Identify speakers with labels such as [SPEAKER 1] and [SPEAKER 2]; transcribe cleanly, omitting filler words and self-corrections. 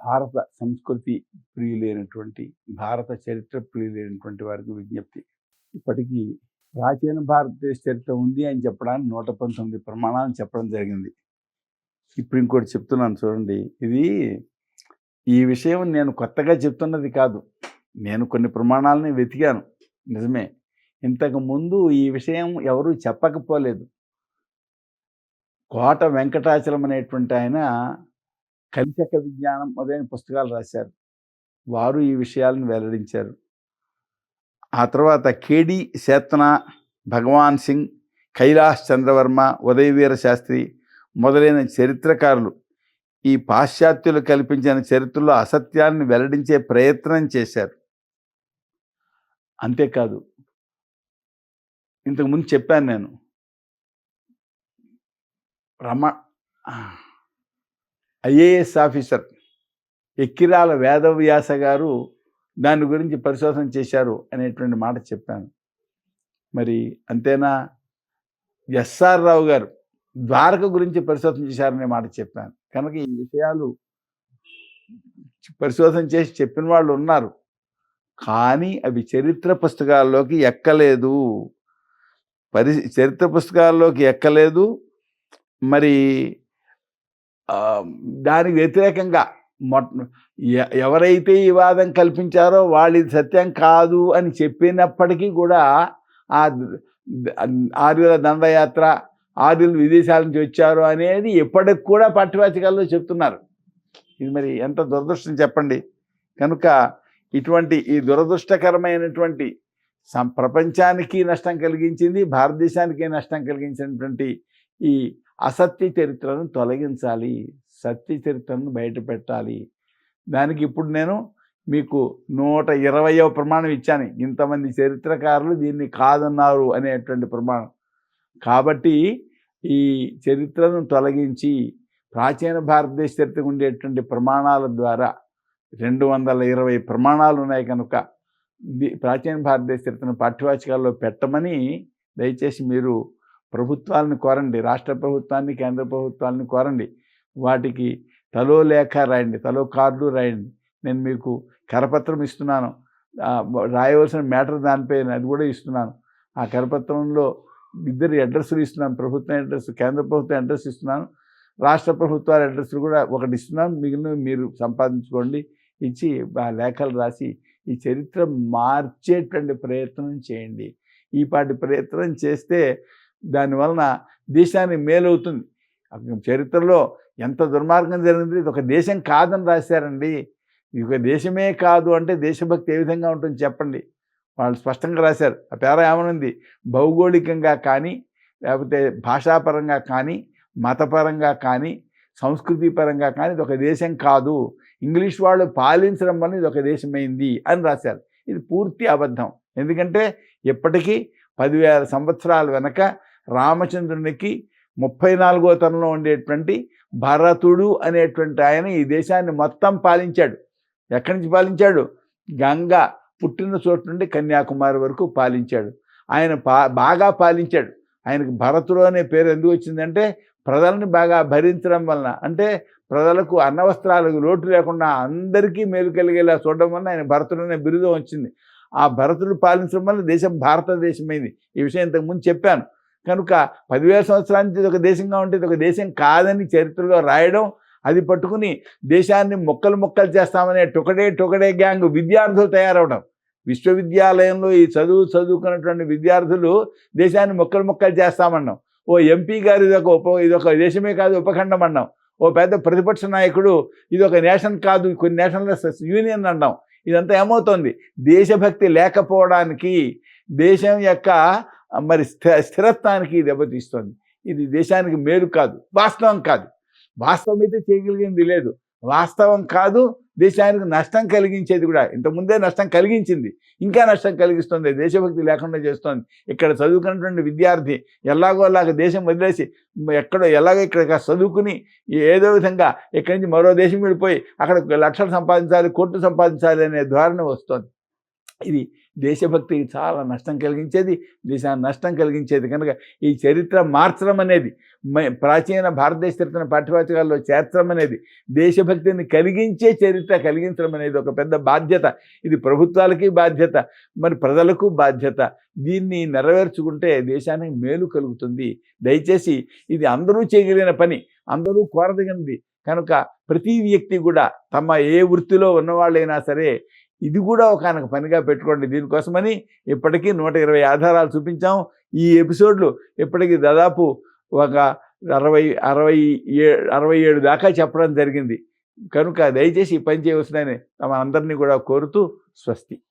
[SPEAKER 1] భారత సంస్కృతి ప్రియులైనటువంటి, భారత చరిత్ర ప్రియులైనటువంటి వారికి విజ్ఞప్తి. ఇప్పటికీ ప్రాచీన భారతదేశ చరిత్ర ఉంది అని చెప్పడానికి 119 ప్రమాణాలు చెప్పడం జరిగింది. ఇప్పుడు ఇంకోటి చెప్తున్నాను చూడండి. ఈ విషయం నేను కొత్తగా చెప్తున్నది కాదు. నేను కొన్ని ప్రమాణాలని వెతికాను. నిజమే. ఇంతకుముందు ఈ విషయం ఎవరూ చెప్పకపోలేదు. కోట వెంకటాచలం అనేటువంటి ఆయన కలిశక విజ్ఞానం మొదలైన పుస్తకాలు రాశారు. వారు ఈ విషయాలను వెల్లడించారు. ఆ తర్వాత కేడి సేత్న, భగవాన్ సింగ్, కైలాష్ చంద్రవర్మ, ఉదయవీర శాస్త్రి మొదలైన చరిత్రకారులు ఈ పాశ్చాత్యులు కల్పించిన చరిత్రలో అసత్యాన్ని వెల్లడించే ప్రయత్నం చేశారు. అంతేకాదు, ఇంతకుముందు చెప్పాను నేను, ఐఏఎస్ ఆఫీసర్ ఎక్కిరాల వేదవ్యాస గారు దాని గురించి పరిశోధన చేశారు అనేటువంటి మాట చెప్పాను. మరి అంతేనా? ఎస్ఆర్ రావు గారు ద్వారక గురించి పరిశోధన చేశారనే మాట చెప్పాను. కనుక ఈ విషయాలు పరిశోధన చేసి చెప్పిన వాళ్ళు ఉన్నారు, కానీ అవి చరిత్ర పుస్తకాల్లోకి ఎక్కలేదు. చరిత్ర పుస్తకాల్లోకి ఎక్కలేదు. మరి దానికి వ్యతిరేకంగా ఎవరైతే ఈ వాదం కల్పించారో వాళ్ళు ఇది సత్యం కాదు అని చెప్పినప్పటికీ కూడా ఆ ఆర్యుల దండయాత్ర, ఆర్యులు విదేశాల నుంచి వచ్చారు అనేది ఎప్పటికి కూడా పాఠ్యవాచకాల్లో చెప్తున్నారు. ఇది మరి ఎంత దురదృష్టం చెప్పండి. కనుక ఇటువంటి ఈ దురదృష్టకరమైనటువంటి ప్రపంచానికి నష్టం కలిగించింది, భారతదేశానికి నష్టం కలిగించినటువంటి ఈ అసత్య చరిత్రను తొలగించాలి, సత్య చరిత్రను బయట పెట్టాలి. దానికి ఇప్పుడు నేను మీకు 120వ ప్రమాణం ఇచ్చాను. ఇంతమంది చరిత్రకారులు దీన్ని కాదన్నారు అనేటువంటి ప్రమాణం. కాబట్టి ఈ చరిత్రను తొలగించి ప్రాచీన భారతదేశ చరిత్రకు ఉండేటువంటి ప్రమాణాల ద్వారా 220 ప్రమాణాలు ఉన్నాయి. కనుక ప్రాచీన భారతదేశ చరిత్రను పాఠ్యవాచకాల్లో పెట్టమని దయచేసి మీరు ప్రభుత్వాలను కోరండి. రాష్ట్ర ప్రభుత్వాన్ని, కేంద్ర ప్రభుత్వాలను కోరండి. వాటికి తలో లేఖ రాయండి, తలో కార్డు రాయండి. నేను మీకు కరపత్రం ఇస్తున్నాను, రాయవలసిన మ్యాటర్ దానిపైన అది కూడా ఇస్తున్నాను. ఆ కరపత్రంలో ఇద్దరు అడ్రస్లు ఇస్తున్నాను. ప్రభుత్వం అడ్రస్, కేంద్ర ప్రభుత్వం అడ్రస్ ఇస్తున్నాను, రాష్ట్ర ప్రభుత్వాల అడ్రస్లు కూడా ఒకటి ఇస్తున్నాను. మిగిలిన మీరు సంపాదించుకోండి. ఇచ్చి ఆ లేఖలు రాసి ఈ చరిత్ర మార్చేటువంటి ప్రయత్నం చేయండి. ఈ పాటి ప్రయత్నం చేస్తే దానివలన దేశానికి మేలవుతుంది. చరిత్రలో ఎంత దుర్మార్గం జరిగింది. ఇది ఒక దేశం కాదని రాశారండి. ఇది ఒక దేశమే కాదు అంటే దేశభక్తి ఏ విధంగా ఉంటుంది చెప్పండి. వాళ్ళు స్పష్టంగా రాశారు. ఆ పేర ఏమనుంది? భౌగోళికంగా కానీ, లేకపోతే భాషాపరంగా కానీ, మతపరంగా కానీ, సంస్కృతి పరంగా కానీ ఇది ఒక దేశం కాదు. ఇంగ్లీష్ వాళ్ళు పాలించడం వల్ల ఇది ఒక దేశమైంది అని రాశారు. ఇది పూర్తి అబద్ధం. ఎందుకంటే ఇప్పటికీ 10,000 సంవత్సరాల వెనక రామచంద్రునికి 34వ తరంలో ఉండేటువంటి భరతుడు అనేటువంటి ఆయన ఈ దేశాన్ని మొత్తం పాలించాడు. ఎక్కడి నుంచి పాలించాడు? గంగ పుట్టిన చోటు నుండి కన్యాకుమారి వరకు పాలించాడు. ఆయన బాగా పాలించాడు. ఆయనకు భరతుడు అనే పేరు ఎందుకు వచ్చిందంటే ప్రజల్ని బాగా భరించడం వలన, అంటే ప్రజలకు అన్నవస్త్రాలకు లోటు లేకుండా అందరికీ మేలు కలిగేలా చూడడం వలన ఆయన భరతుడు అనే బిరుదం వచ్చింది. ఆ భరతుడు పాలించడం వల్ల దేశం భారతదేశమైంది. ఈ విషయం ఇంతకుముందు చెప్పాను. కనుక 10,000 సంవత్సరాల నుంచి ఇది ఒక దేశంగా ఉంటే ఇది ఒక దేశం కాదని చరిత్రలో రాయడం, అది పట్టుకుని దేశాన్ని మొక్కలు చేస్తామనే టొకడే గ్యాంగ్ విద్యార్థులు తయారవడం. విశ్వవిద్యాలయంలో ఈ చదువుకున్నటువంటి విద్యార్థులు దేశాన్ని మొక్కలు చేస్తామన్నాం. ఓ ఎంపీ గారు ఇదొక దేశమే కాదు ఉపఖండం అన్నాం. ఓ పెద్ద ప్రతిపక్ష నాయకుడు ఇదొక నేషన్ కాదు, కొన్ని నేషనల్ యూనియన్ అన్నాం. ఇదంతా ఏమవుతుంది? దేశభక్తి లేకపోవడానికి, దేశం యొక్క మరి స్థిరత్వానికి దెబ్బతీస్తుంది. ఇది దేశానికి మేలు కాదు, వాస్తవం కాదు. వాస్తవం అయితే చేయగలిగింది లేదు, వాస్తవం కాదు. దేశానికి నష్టం కలిగించేది కూడా. ఇంతకుముందే నష్టం కలిగించింది, ఇంకా నష్టం కలిగిస్తుంది. దేశభక్తి లేకుండా చేస్తుంది. ఇక్కడ చదువుకున్నటువంటి విద్యార్థి ఎలాగోలాగా దేశం వదిలేసి ఇక్కడ చదువుకుని ఏదో విధంగా ఇక్కడి నుంచి మరో దేశం వెళ్ళిపోయి అక్కడ లక్షలు సంపాదించాలి, కోట్లు సంపాదించాలి అనే ధోరణి వస్తుంది. ఇది దేశభక్తికి చాలా నష్టం కలిగించేది, దేశానికి నష్టం కలిగించేది. కనుక ఈ చరిత్ర మార్చడం అనేది, ప్రాచీన భారతదేశ చరిత్రను పాఠ్యపుస్తకాల్లో చేర్చడం అనేది, దేశభక్తిని కలిగించే చరిత్ర కలిగించడం అనేది ఒక పెద్ద బాధ్యత. ఇది ప్రభుత్వాలకి బాధ్యత, మరి ప్రజలకు బాధ్యత. దీన్ని నెరవేర్చుకుంటే దేశానికి మేలు కలుగుతుంది. దయచేసి ఇది అందరూ చేయగలిగిన పని, అందరూ కోరదగినది. కనుక ప్రతి వ్యక్తి కూడా తమ ఏ వృత్తిలో ఉన్నవాళ్ళైనా సరే ఇది కూడా ఒకనొక పనిగా పెట్టుకోండి. దీనికోసమని ఇప్పటికీ 120 ఆధారాలు చూపించాం. ఈ ఎపిసోడ్లు ఇప్పటికీ దాదాపు ఒక 67 దాకా చెప్పడం జరిగింది. కనుక దయచేసి ఈ పని చేయవలసిందని తమ అందరినీ కూడా కోరుతూ స్వస్తి.